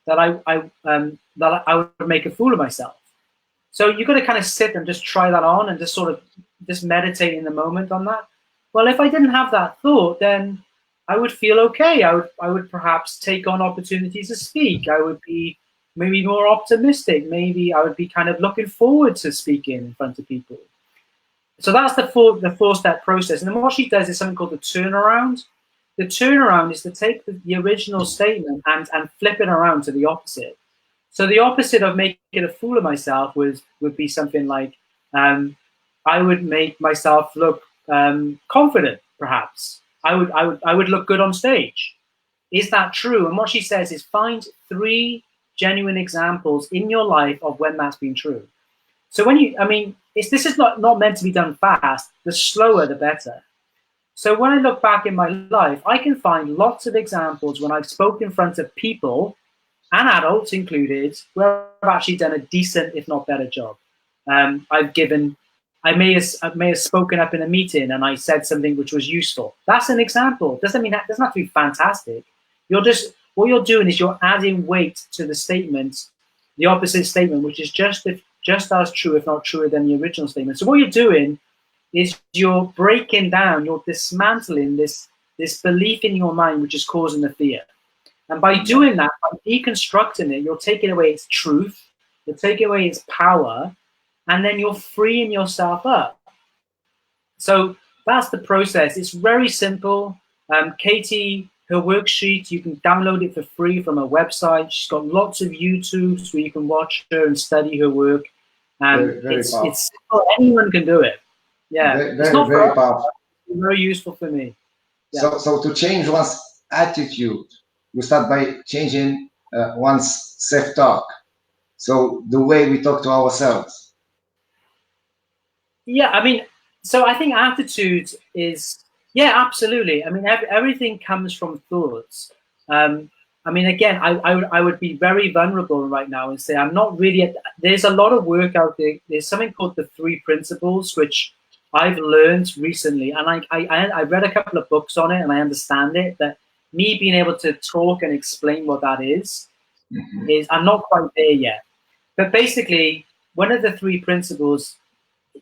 I would make a fool of myself? So you've got to kind of sit and just try that on and just sort of just meditate in the moment on that. Well, if I didn't have that thought, then I would feel okay. I would perhaps take on opportunities to speak. I would be maybe more optimistic. Maybe I would be kind of looking forward to speaking in front of people. So that's the 4-step process. And then what she does is something called the turnaround. the turnaround is to take the original statement and flip it around to the opposite. So the opposite of making a fool of myself would be something like, I would make myself look confident, perhaps. I would look good on stage. Is that true? And what she says is, find 3 genuine examples in your life of when that's been true. So when you, I mean, this is not meant to be done fast. The slower, the better. So when I look back in my life, I can find lots of examples when I've spoken in front of people, and adults included, where I've actually done a decent, if not better, job. I may have spoken up in a meeting and I said something which was useful. That's an example. Doesn't mean that doesn't have to be fantastic. What you're doing is you're adding weight to the statement, the opposite statement, which is just as true, if not truer, than the original statement. So what you're doing is you're breaking down, you're dismantling this belief in your mind which is causing the fear. And by doing that, by deconstructing it, you're taking away its truth, you're taking away its power, and then you're freeing yourself up. So that's the process. It's very simple. Katie, her worksheet, you can download it for free from her website. She's got lots of YouTubes where you can watch her and study her work. It's anyone can do it. Yeah, it's not very powerful. Very useful for me. Yeah. So to change one's attitude, we start by changing one's self-talk. So the way we talk to ourselves. Yeah, I mean, so I think attitude is, yeah, absolutely. I mean, everything comes from thoughts. I mean, again, I would be very vulnerable right now and say I'm not really. There's a lot of work out there. There's something called the 3 principles, which I've learned recently, and I read a couple of books on it, and I understand it. That me being able to talk and explain what that is I'm not quite there yet. But basically, one of the 3 principles,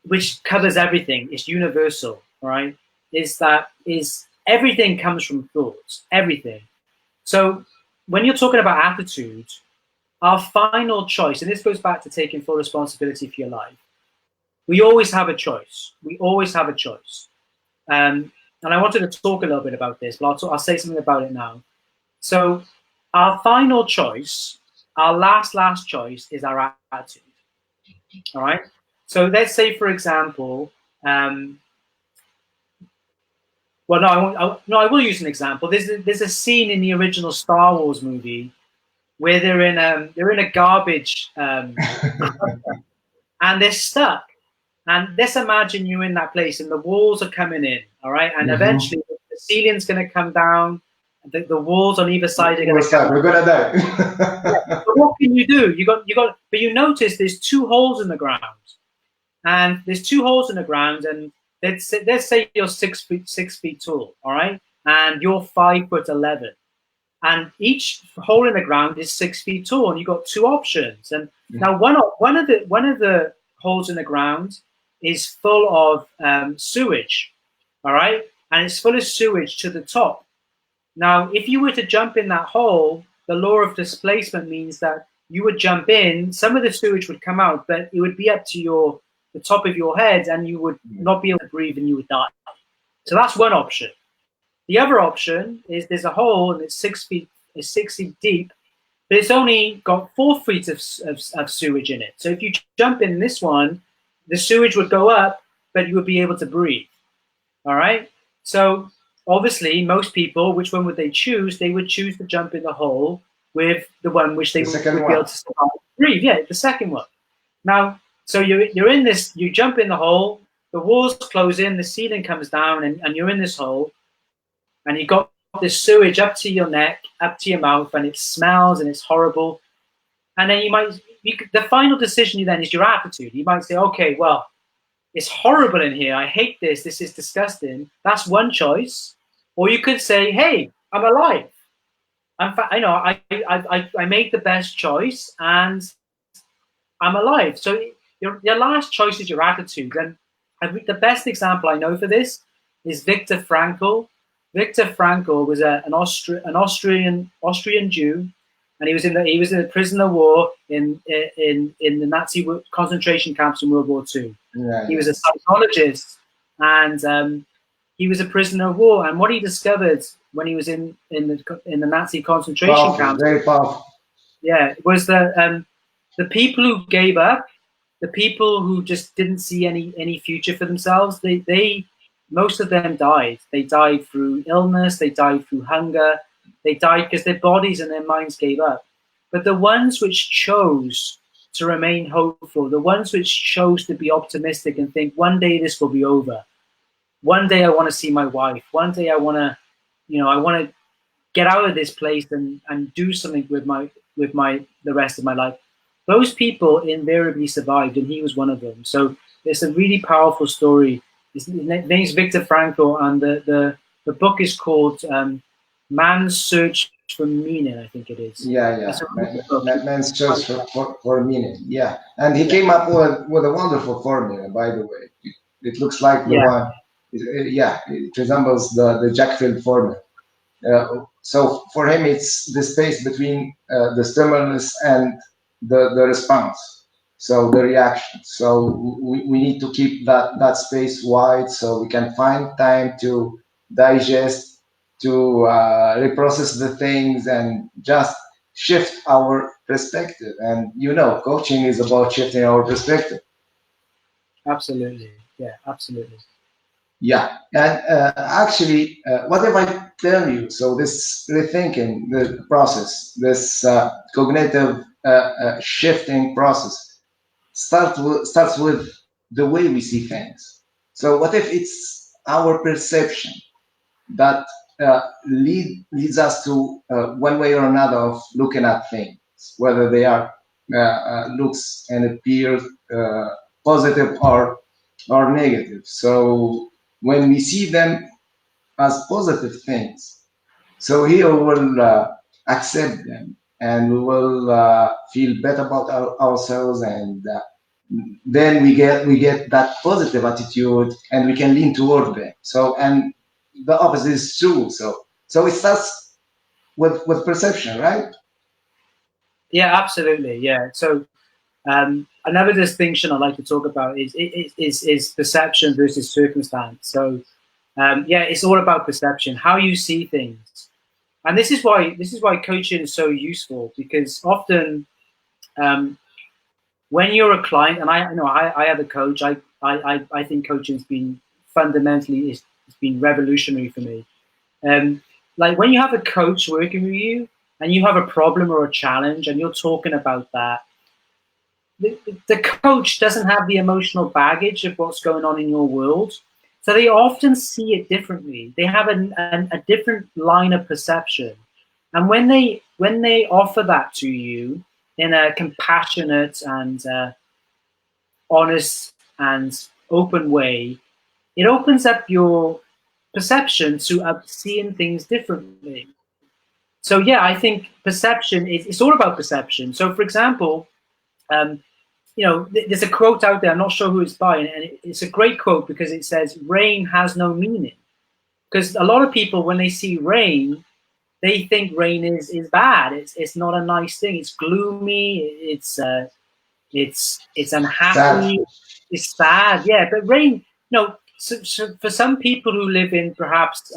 which covers everything, is universal, right? Is everything comes from thoughts, everything. So when you're talking about attitude, our final choice, and this goes back to taking full responsibility for your life, we always have a choice. We always have a choice. And I wanted to talk a little bit about this, but I'll say something about it now. So our final choice, our last choice, is our attitude. All right? So let's say, for example, well, no, I will use an example. There's a scene in the original Star Wars movie where they're in a garbage and they're stuck. And let's imagine you're in that place and the walls are coming in, all right? And eventually the ceiling's going to come down. The walls on either side are going to come. We're going to die. But what can you do? But you notice there's 2 holes in the ground. And there's 2 holes in the ground, and let's say you're 6 feet tall, all right? And you're 5'11". And each hole in the ground is 6 feet tall, and you've got 2 options. And now one of the holes in the ground is full of sewage, all right? And it's full of sewage to the top. Now, if you were to jump in that hole, the law of displacement means that you would jump in, some of the sewage would come out, but it would be up to the top of your head, and you would not be able to breathe and you would die. So that's one option. The other option is there's a hole and it's 6 feet deep, but it's only got 4 feet of sewage in it. So if you jump in this one, the sewage would go up, but you would be able to breathe. All right. So obviously, most people, which one would they choose? They would choose to jump in the hole with the one which they would be able to survive and breathe. Yeah, the second one. Now, so you're in this, you jump in the hole, the walls close in, the ceiling comes down, and you're in this hole, and you got this sewage up to your neck, up to your mouth, and it smells and it's horrible. And then the final decision then is your attitude. You might say, okay, well, it's horrible in here. I hate this. This is disgusting. That's one choice. Or you could say, hey, I'm alive. I made the best choice and I'm alive. So your last choice is your attitude. And the best example I know for this is Viktor Frankl. Viktor Frankl was an Austrian Jew, and he was in a prisoner of war in the Nazi concentration camps in World War II. Yeah. He was a psychologist, and he was a prisoner of war. And what he discovered when he was in the Nazi concentration Powerful, camps. very powerful. Yeah, it was the people who gave up, the people who just didn't see any future for themselves. They most of them died. They died through illness. They died through hunger. They died because their bodies and their minds gave up. But the ones which chose to remain hopeful, the ones which chose to be optimistic and think one day this will be over. One day I want to see my wife. One day I want to, I want to get out of this place and do something with the rest of my life. Those people invariably survived, and he was one of them. So it's a really powerful story. His name is Viktor Frankl, and the book is called Man's Search for Meaning, I think it is. Yeah. Man's Search for Meaning. Yeah, and he came up with a wonderful formula, by the way. It looks like the one. It resembles the Jack-Field formula. So for him, it's the space between the stimulus and the response, so the reaction. So we need to keep that space wide so we can find time to digest, to reprocess the things, and just shift our perspective. And coaching is about shifting our perspective. Absolutely. Yeah, absolutely. Yeah, and actually, what if I tell you? So this rethinking the process, this cognitive shifting process, starts with the way we see things. So what if it's our perception that leads us to one way or another of looking at things, whether they are looks and appear positive or negative. So when we see them as positive things, so here we will accept them, and we will feel better about ourselves, and then we get that positive attitude, and we can lean toward them. So, and the opposite is true. So it starts with perception, right? Yeah, absolutely. Yeah. So another distinction I like to talk about is perception versus circumstance. So it's all about perception, how you see things, and this is why coaching is so useful, because often when you're a client, and I have a coach, I think coaching's been fundamentally it's been revolutionary for me. Like when you have a coach working with you and you have a problem or a challenge and you're talking about that, the coach doesn't have the emotional baggage of what's going on in your world. So they often see it differently. They have a different line of perception. And when they offer that to you in a compassionate and honest and open way, it opens up your perception to seeing things differently. So yeah, I think perception it's all about perception. So for example, there's a quote out there, I'm not sure who it's by, and it's a great quote because it says, rain has no meaning. Because a lot of people, when they see rain, they think rain is bad. It's not a nice thing. It's gloomy. It's unhappy. Sad. It's sad. Yeah, but rain, so for some people who live in perhaps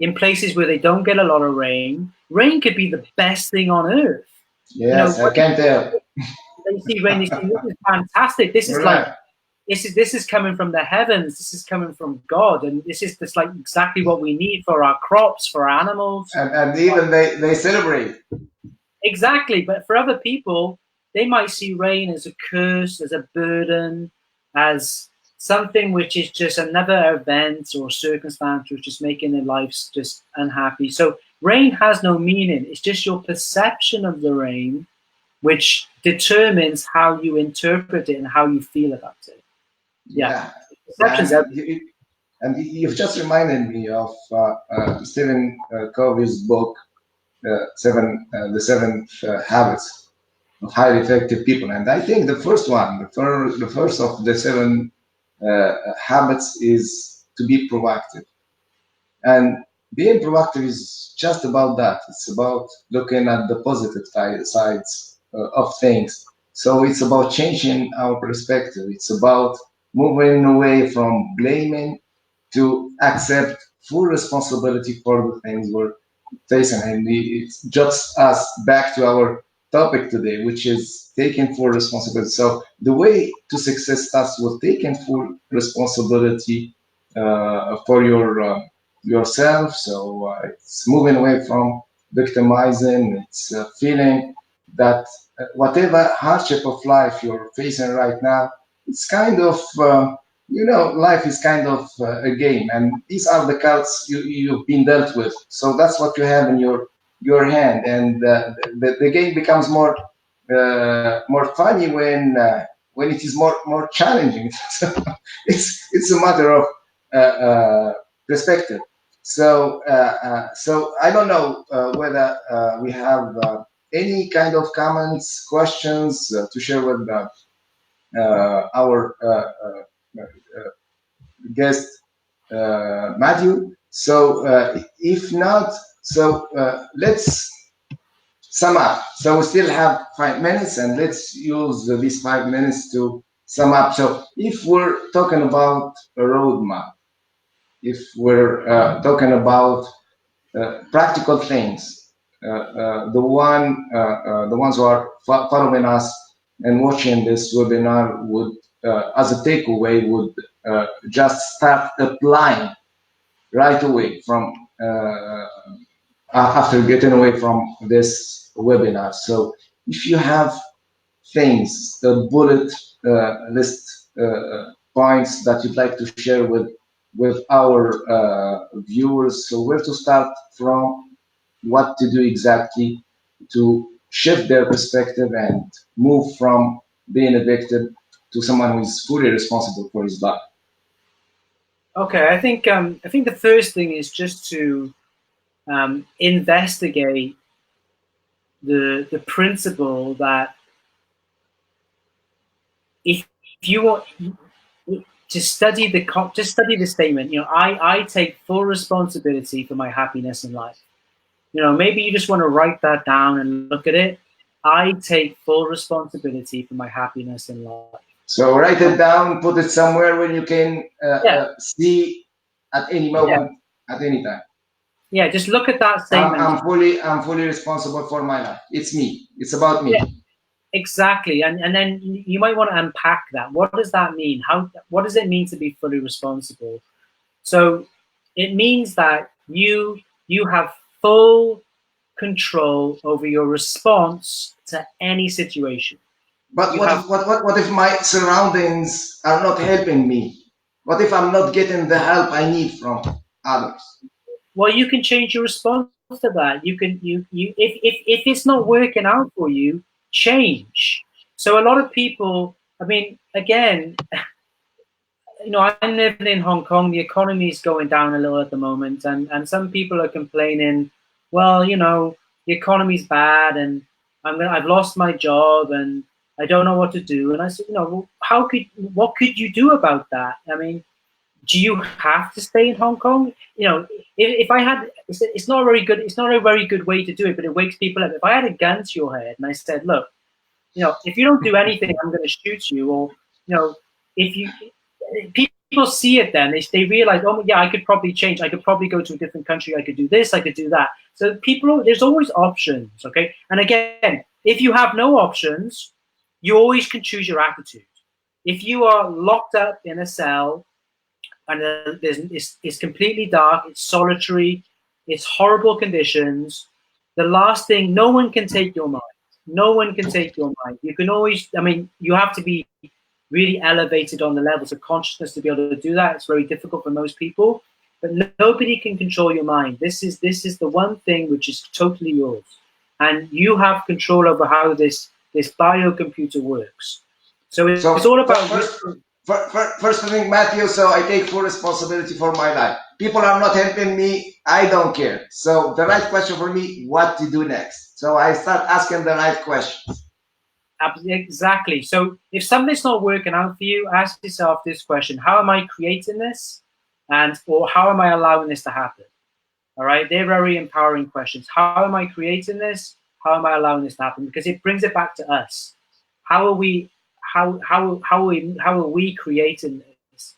in places where they don't get a lot of rain, rain could be the best thing on earth. Yes, I can tell. They see rain, they see, this is fantastic. This is Right. like this is coming from the heavens. This is coming from God, and this is just like exactly what we need for our crops, for our animals. And even they celebrate. Exactly, but for other people, they might see rain as a curse, as a burden, as something which is just another event or circumstance which is making their lives just unhappy. So rain has no meaning. It's just your perception of the rain which determines how you interpret it and how you feel about it. Yeah. And you've just reminded me of Stephen Covey's book, The Seven Habits of Highly Effective People. And I think the first one, the first of the seven habits is to be proactive. And being proactive is just about that. It's about looking at the positive sides of things. So it's about changing our perspective. It's about moving away from blaming to accept full responsibility for the things we're facing. And it just us back to our topic today, which is taking full responsibility. So the way to success starts with taking full responsibility for yourself. So it's moving away from victimizing. It's feeling that whatever hardship of life you're facing right now, it's kind of life is kind of a game, and these are the cards you've been dealt with. So that's what you have in your hand, and the game becomes more funny when it is more challenging. So it's a matter of perspective. So I don't know whether we have any kind of comments, questions to share with our guest Matthew. So if not, so let's sum up. So we still have 5 minutes, and let's use these 5 minutes to sum up. So if we're talking about a roadmap, if we're talking about practical things, the ones who are following us and watching this webinar would, as a takeaway, would just start applying right away from after getting away from this webinar. So if you have things, bullet list points that you'd like to share with our viewers, so where to start from, what to do exactly to shift their perspective and move from being a victim to someone who is fully responsible for his life. Okay, I think the first thing is just to investigate the principle that if you want to study the statement, I take full responsibility for my happiness in life. Maybe you just want to write that down and look at it. I take full responsibility for my happiness in life. So write it down, put it somewhere where you can see at any moment, at any time. Yeah, just look at that statement. I'm fully responsible for my life. It's me. It's about me. Yeah, exactly. And then you might want to unpack that. What does that mean? What does it mean to be fully responsible? So it means that you have full control over your response to any situation. But what if my surroundings are not helping me? What if I'm not getting the help I need from others? Well, you can change your response to that. You can if it's not working out for you, change. So a lot of people, I mean, again, I'm living in Hong Kong. The economy is going down a little at the moment, and some people are complaining, well, the economy's bad, and I've lost my job, and I don't know what to do. And I said, well, what could you do about that? I mean, do you have to stay in Hong Kong? If I had, it's not a very good way to do it, but it wakes people up. If I had a gun to your head and I said, look, if you don't do anything, I'm going to shoot you, or if you. People see it, then they realize, oh yeah, I could probably change. I could probably go to a different country. I could do this. I could do that. So there's always options, okay? And again, if you have no options, you always can choose your attitude. If you are locked up in a cell and it's completely dark, it's solitary, it's horrible conditions, the last thing, no one can take your mind. No one can take your mind. You can always, you have to be really elevated on the levels of consciousness to be able to do that. It's very difficult for most people, but nobody can control your mind. This is the one thing which is totally yours, and you have control over how this biocomputer works. So it's all about first thing, Matthew. So I take full responsibility for my life. People are not helping me. I don't care. So the right question for me: what to do next? So I start asking the right questions. Exactly. So if something's not working out for you, ask yourself this question: how am I creating this, or how am I allowing this to happen? All right, they're very empowering questions. How am I creating this? How am I allowing this to happen? Because it brings it back to us. How are we creating this?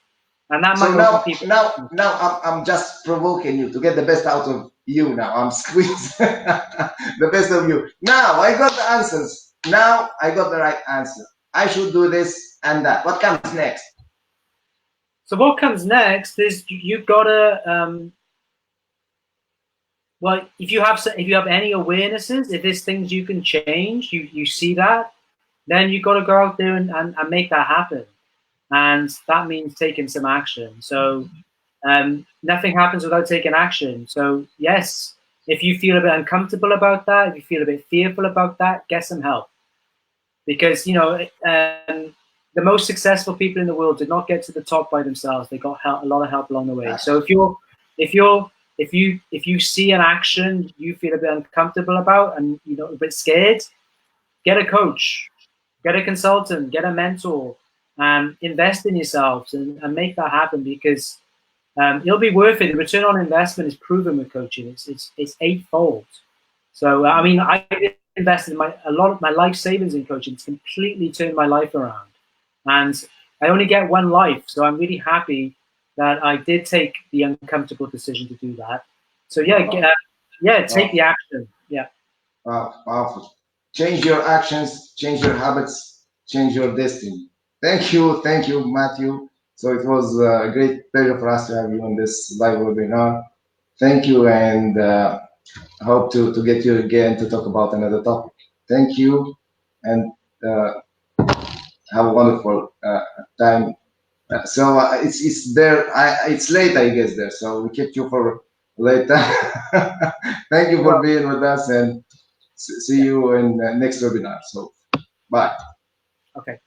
And that So might open people. now I'm just provoking you to get the best out of you. Now I'm squeezing the best of you. Now I got the answers. Now I got the right answer. I should do this and that. What comes next? So what comes next is you've got to well, if you have any awarenesses, if there's things you can change, you see that, then you've got to go out there and make that happen. And that means taking some action. So nothing happens without taking action. So yes, if you feel a bit uncomfortable about that, if you feel a bit fearful about that, get some help. Because, you know, the most successful people in the world did not get to the top by themselves. They got help, a lot of help along the way. So if you see an action you feel a bit uncomfortable about and you know a bit scared, get a coach, get a consultant, get a mentor, invest in yourselves and make that happen, because it'll be worth it. The return on investment is proven with coaching. It's eightfold. So I mean, I invested a lot of my life savings in coaching. It's completely turned my life around, and I only get one life, so I'm really happy that I did take the uncomfortable decision to do that. So yeah, take the action. Yeah. Powerful. Change your actions, change your habits, change your destiny. Thank you, Matthew. So it was a great pleasure for us to have you on this live webinar. Thank you, and hope to get you again to talk about another topic. Thank you, and have a wonderful time. So it's there. It's late, I guess, there. So we kept you for later. Thank you for being with us, and see you in next webinar. So bye. Okay.